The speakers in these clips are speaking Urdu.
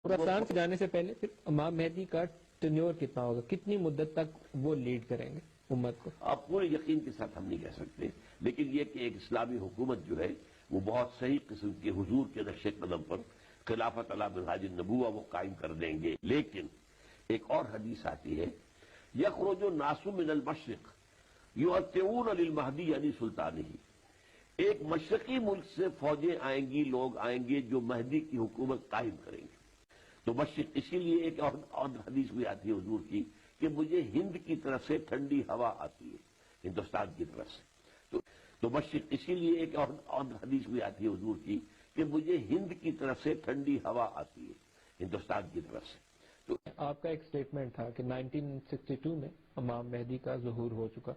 خراسان سے جانے سے پہلے پھر امام مہدی کا ٹینیور کتنا ہوگا، کتنی مدت تک وہ لیڈ کریں گے امت کو؟ آپ پورے یقین کے ساتھ ہم نہیں کہہ سکتے، لیکن یہ کہ ایک اسلامی حکومت جو ہے وہ بہت صحیح قسم کے حضور کے نقش قدم پر خلافت علی منہاج النبوہ وہ قائم کر دیں گے۔ لیکن ایک اور حدیث آتی ہے، یخرج الناس من المشرق یؤتون للمہدی علی سلطانہ، ایک مشرقی ملک سے فوجیں آئیں گی، لوگ آئیں گے جو مہدی کی حکومت قائم کریں گے۔ تو مشرق، اسی لیے ایک اور حدیث بھی آتی ہے حضور کی کہ مجھے ہند کی طرف سے ٹھنڈی ہوا آتی ہے، ہندوستان کی طرف سے۔ تو مشرق، اسی لیے ایک اور حدیث بھی آتی ہے حضور کی کہ مجھے ہند کی طرف سے ٹھنڈی ہوا آتی ہے، ہندوستان کی طرف سے۔ تو آپ کا ایک سٹیٹمنٹ تھا کہ 1962 میں امام مہدی کا ظہور ہو چکا،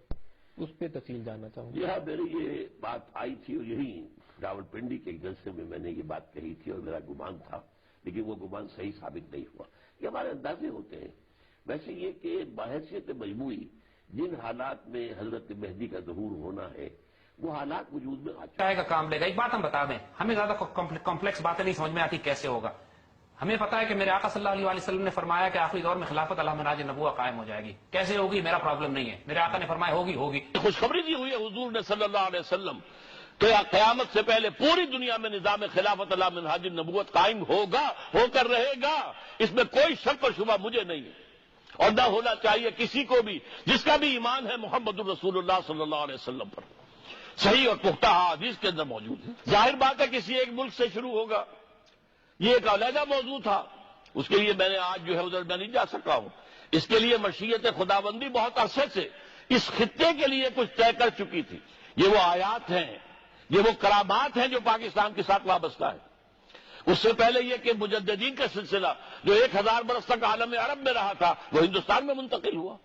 اس پہ تفصیل جاننا چاہوں گا۔ یہاں میری یہ بات آئی تھی اور یہی راولپنڈی کے ایک جلسے میں نے یہ بات کہی تھی اور میرا گمان تھا، لیکن وہ گمان صحیح ثابت نہیں ہوا۔ یہ ہمارے اندازے ہوتے ہیں۔ ویسے یہ کہ بحیثیت مجموعی جن حالات میں حضرت مہدی کا ظہور ہونا ہے وہ حالات وجود میں آ چکے کا کام لے گا۔ ایک بات ہم بتا دیں، ہمیں زیادہ کمپلیکس باتیں نہیں سمجھ میں آتی کیسے ہوگا۔ ہمیں پتا ہے کہ میرے آقا صلی اللہ علیہ وسلم نے فرمایا کہ آخری دور میں خلافت علی منہاج النبوہ قائم ہو جائے گی۔ کیسے ہوگی میرا پرابلم نہیں ہے، میرے آقا نے فرمایا ہوگی۔ خوشخبری دی ہوئی ہے حضور نے صلی اللہ علیہ وسلم کہ قیامت سے پہلے پوری دنیا میں نظام خلافت علی منہاج النبوت قائم ہوگا، ہو کر رہے گا، اس میں کوئی شک و شبہ مجھے نہیں ہے، اور نہ ہونا چاہیے کسی کو بھی جس کا بھی ایمان ہے محمد الرسول اللہ صلی اللہ علیہ وسلم پر۔ صحیح اور پختہ حدیث کے اندر موجود ہے۔ ظاہر بات ہے کسی ایک ملک سے شروع ہوگا، یہ ایک علیحدہ موضوع تھا، اس کے لیے میں نے آج جو ہے ادھر میں نہیں جا سکا ہوں۔ اس کے لیے مشیت خداوندی بہت عرصے سے اس خطے کے لیے کچھ طے کر چکی تھی۔ یہ وہ آیات ہیں، یہ وہ کرامات ہیں جو پاکستان کے ساتھ وابستہ ہے۔ اس سے پہلے یہ کہ مجددین کا سلسلہ جو 1000 برس تک عالم عرب میں رہا تھا وہ ہندوستان میں منتقل ہوا۔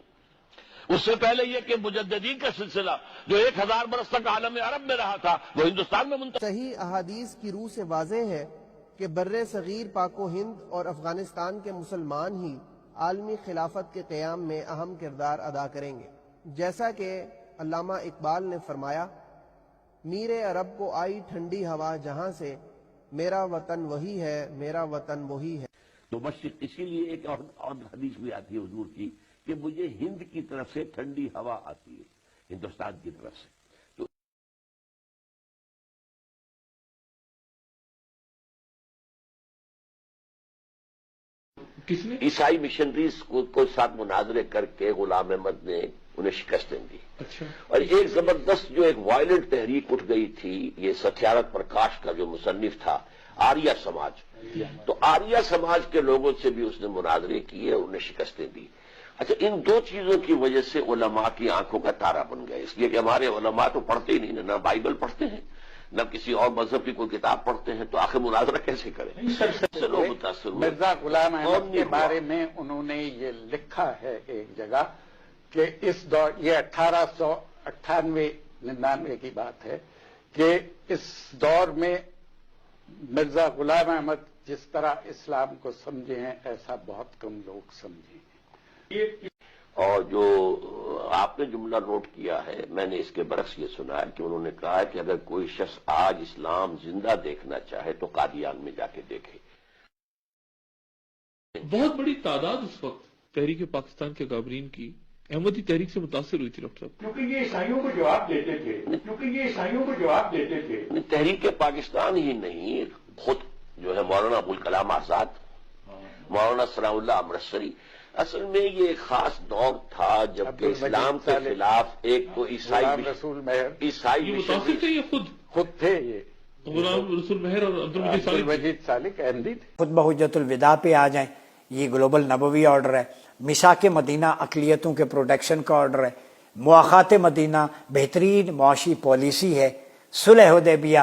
اس سے پہلے یہ کہ مجددین کا سلسلہ جو 1000 برس تک عالم عرب میں رہا تھا وہ ہندوستان میں منتقل۔ صحیح احادیث کی روح سے واضح ہے کہ بر صغیر پاک و ہند اور افغانستان کے مسلمان ہی عالمی خلافت کے قیام میں اہم کردار ادا کریں گے، جیسا کہ علامہ اقبال نے فرمایا، میر عرب کو آئی ٹھنڈی ہوا جہاں سے، میرا وطن وہی ہے، میرا وطن وہی ہے۔ تو مشرق، اسی لیے ایک اور حدیث بھی آتی ہے حضور کی کہ مجھے ہند کی طرف سے ٹھنڈی ہوا آتی ہے، ہندوستان کی طرف سے۔ کس نے؟ عیسائی مشنریز کو ساتھ مناظرے کر کے غلام احمد نے انہیں شکستیں دی۔ اچھا۔ اور ایک زبردست جو ایک وائلنٹ تحریک اٹھ گئی تھی، یہ ستیارتھ پرکاش کا جو مصنف تھا، آریہ سماج، تو آریہ سماج کے لوگوں سے بھی اس نے مناظرے کیے اور انہیں شکستیں دی۔ اچھا، ان دو چیزوں کی وجہ سے علماء کی آنکھوں کا تارا بن گیا، اس لیے کہ ہمارے علماء تو پڑھتے ہی نہیں، نہ بائبل پڑھتے ہیں نہ کسی اور مذہب کی کوئی کتاب پڑھتے ہیں، تو آخر مناظرہ کیسے کریں؟ سے لوگ متاثر ہوئے۔ مرزا غلام احمد کے بارے میں انہوں نے یہ لکھا ہے ایک جگہ کہ اس دور، یہ 1898-99 کی بات ہے، کہ اس دور میں مرزا غلام احمد جس طرح اسلام کو سمجھے ہیں ایسا بہت کم لوگ سمجھے ہیں۔ اور جو آپ نے جملہ نوٹ کیا ہے، میں نے اس کے برعکس یہ سنا ہے کہ انہوں نے کہا ہے کہ اگر کوئی شخص آج اسلام زندہ دیکھنا چاہے تو قادیان میں جا کے دیکھے۔ بہت بڑی تعداد اس وقت تحریک پاکستان کے کابرین کی احمدی تحریک سے متاثر ہوئی تھی ڈاکٹر صاحب، کیونکہ یہ عیسائیوں کو جواب دیتے تھے، تحریک پاکستان ہی نہیں، خود جو ہے مولانا ابوالکلام آزاد، مولانا ثناء اللہ امرتسری، اصل میں یہ ایک خاص دور تھا جب کہ اسلام کے خلاف ایک تو غلام رسول مہر، یہ متاثر تھے، یہ خود تھے، یہ غلام رسول مہر اور عبدالمجید سالک احمدی تھے۔ خود بحجت الوداع پہ آ جائیں، یہ گلوبل نبوی آرڈر ہے، میثاق مدینہ اقلیتوں کے پروٹیکشن کا آرڈر ہے، مواخات مدینہ بہترین معاشی پالیسی ہے، صلح حدیبیہ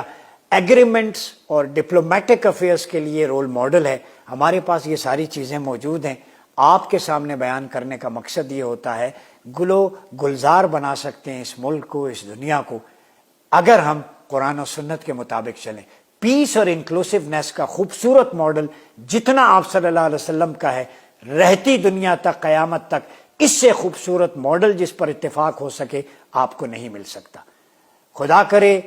ایگریمنٹس اور ڈپلومیٹک افیئرس کے لیے رول ماڈل ہے۔ ہمارے پاس یہ ساری چیزیں موجود ہیں، آپ کے سامنے بیان کرنے کا مقصد یہ ہوتا ہے گلو گلزار بنا سکتے ہیں اس ملک کو، اس دنیا کو، اگر ہم قرآن و سنت کے مطابق چلیں۔ پیس اور انکلوسیونیس کا خوبصورت ماڈل جتنا آپ صلی اللہ علیہ وسلم کا ہے، رہتی دنیا تک، قیامت تک اس سے خوبصورت ماڈل جس پر اتفاق ہو سکے آپ کو نہیں مل سکتا۔ خدا کرے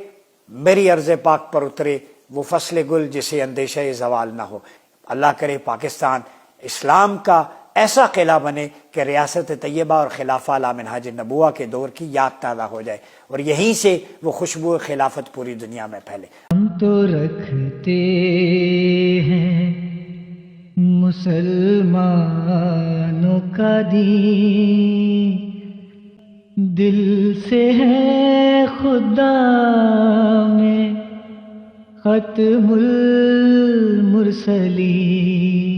میری عرض پاک پر اترے وہ فصل گل جسے اندیشہ زوال نہ ہو۔ اللہ کرے پاکستان اسلام کا ایسا قلعہ بنے کہ ریاست طیبہ اور خلافہ علی منہاج النبوہ کے دور کی یاد تازہ ہو جائے اور یہیں سے وہ خوشبو خلافت پوری دنیا میں پھیلے. ہم تو رکھتے ہیں مسلمانوں کا دین، دل سے ہے خدا میں ختم المرسلین.